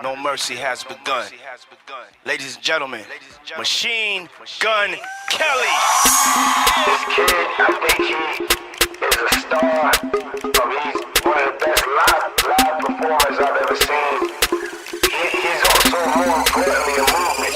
No mercy has begun. Ladies and gentlemen, Machine Gun Kelly. This kid, I think he is a star. He's one of the best live performers I've ever seen. He's also more importantly a movement.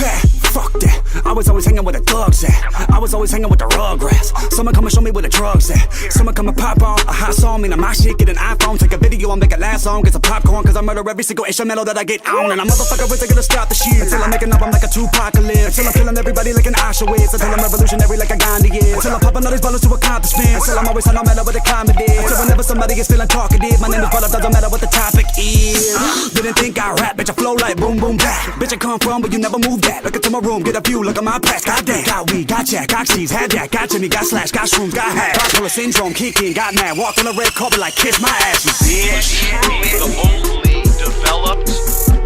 Back, fuck that. I was always hanging with the thugs at. I was always hanging with the rugrats. Someone come and show me where the drugs at. Someone come and pop on a hot song. Mean my shit, get an iPhone, take a video, and make it last long. Get some popcorn, cause I murder every single instrumental that I get on. And a motherfucker isn't gonna stop the shit until I'm making up, I'm like a Tupacalypse. Until I'm killing everybody like an Auschwitz. Until I'm revolutionary like a Gandhi is. Until I'm popping all these bottles to accomplishments. Until I'm always on no matter what the comedy is. Until whenever somebody is feeling talkative, my name is brought up, doesn't matter what the topic is. Didn't think I rap, bitch, I flow like boom, boom, back. Bitch, I come from, but you never move that. Look into my room, get a view, look at my past. Goddamn, got weed, got jack, got cheese, had that, got Jimmy, got slash, got shrooms, got hash. Bipolar syndrome, kick in, got mad, walked on the red carpet like kiss my ass, you bitch. The only developed,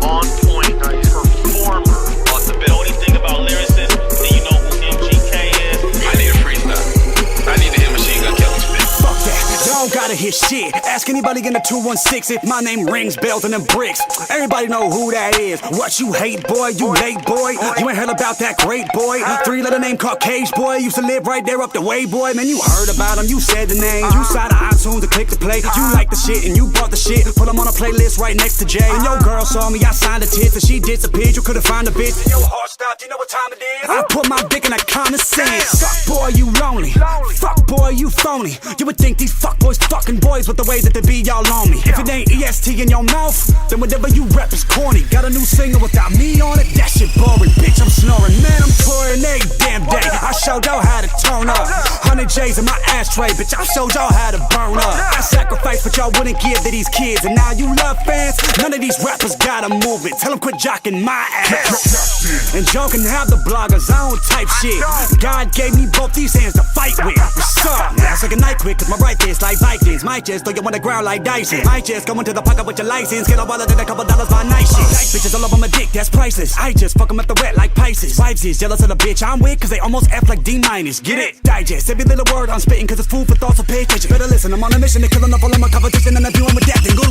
on point performer on the bill. Only thing about lyricists, do you know who MGK is? I need a freestyle. I need to hear Machine Gun Kelly spit. Fuck that, y'all gotta hear shit. Ask anybody in the 216 if my name rings bells and them bricks. Everybody know who that is. What you hate, boy? You late, boy? You ain't heard about that great boy? 3-letter name called Cage Boy. Used to live right there up the way, boy. Man, you heard about him, you said the name. You signed the iTunes to click to play. You like the shit and you bought the shit. Put him on a playlist right next to Jay. And your girl saw me, I signed the tits, and she disappeared. You couldn't find a bitch. And your heart stopped, you know what time it is? I put my dick in a common sense. Fuck boy, you lonely. Fuck boy, you phony. You would think these fuck boys fucking boys with the way that they be y'all on me. If it ain't EST in your mouth, then whatever you rep is corny. Got a new single without me on it, that shit boring. Bitch, I'm snoring, man, I'm touring every damn day. I showed y'all how to turn up. 100 J's in my ashtray, bitch, I showed y'all how to burn up. I sacrificed what y'all wouldn't give to these kids, and now you love fans. None of these rappers got a movement. Tell them quit jocking my ass. And joking how the bloggers, I don't type shit. God gave me both these hands to fight with. What's up? Now it's like a night quick, cause my right fist like Vikings. Might just throw you on the ground like Dyson. Might just go into the pocket with your license. Get a wallet and a couple dollars by night shit. Bitches all over my dick, that's priceless. I just fuck them at the wet like Pisces. Vibes is jealous of the bitch I'm with, cause they almost F like D-. Get it? Digest every little word I'm spitting, cause it's food for thoughts of pay attention. Better listen, I'm on a mission to killing up all of my competition, and I'm doing with that. Then go